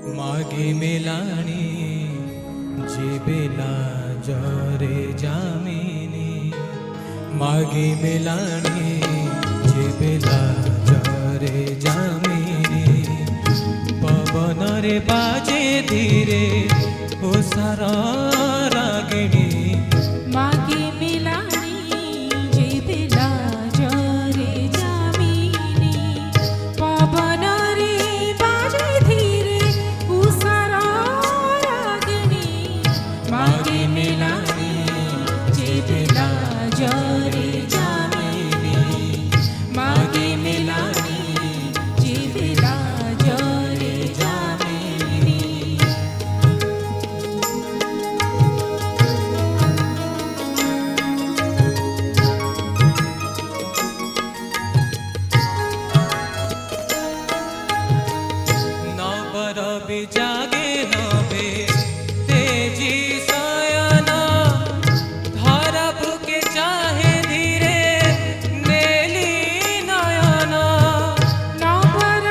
मागे मेलाणी जेबेला जरे जामिनी मागे मेलाणी जेबेला जरे जामिनी पवन रे बाजे धीरे ओ सारा रागिणी मागे मेलाणी जेबेला जरे जामिनी पवन रे बाजे धीरे उसारा रागिणी मागे मेलाणी जेबेला जरे जामिनी मागे मेलाणी जेबेला जरे जामिनी जागे नभे तेजी सयना धारा बुके चाहे धीरे नेली नयना नवर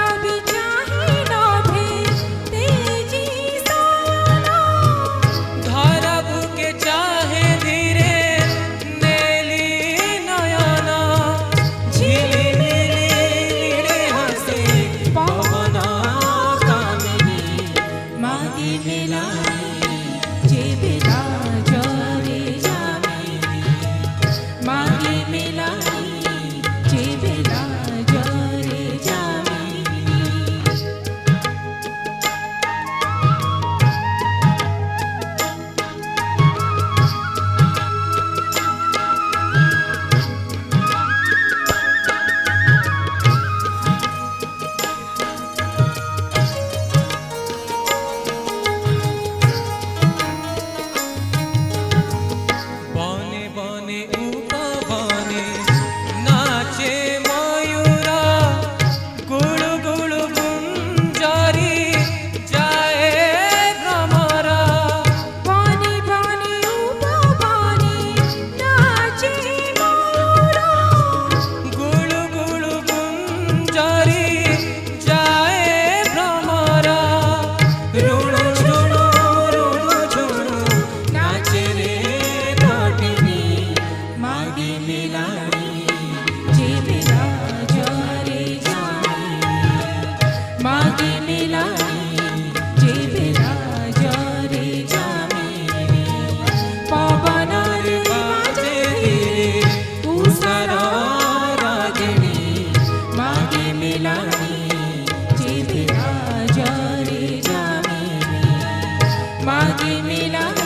चाहे नभे तेजी सयना धारा बुके चाहे धीरे नेली नयना झिली नीले हसे पवना मागे मेलाणी जेबेला जरे जामिनी मागे मेलाणी जेबेला जरे जामिनी उपवने नाचे मयूरा गुळु गुळु गुंजारी जाए भ्रमरा बने बने उपवने नाचे मयूरा गुळु गुळु गुंजारी जाए भ्रमरा रुणु झुणु नाचे रे काटिनी मागे मेलाणी जेबेला जरे जामिनी मागे मेलाणी जेबेला जरे जामिनी पवन रे बाजे धीरे उसारा रागिणी मागे मेलाणी जेबेला जरे जामिनी मागे मेलाणी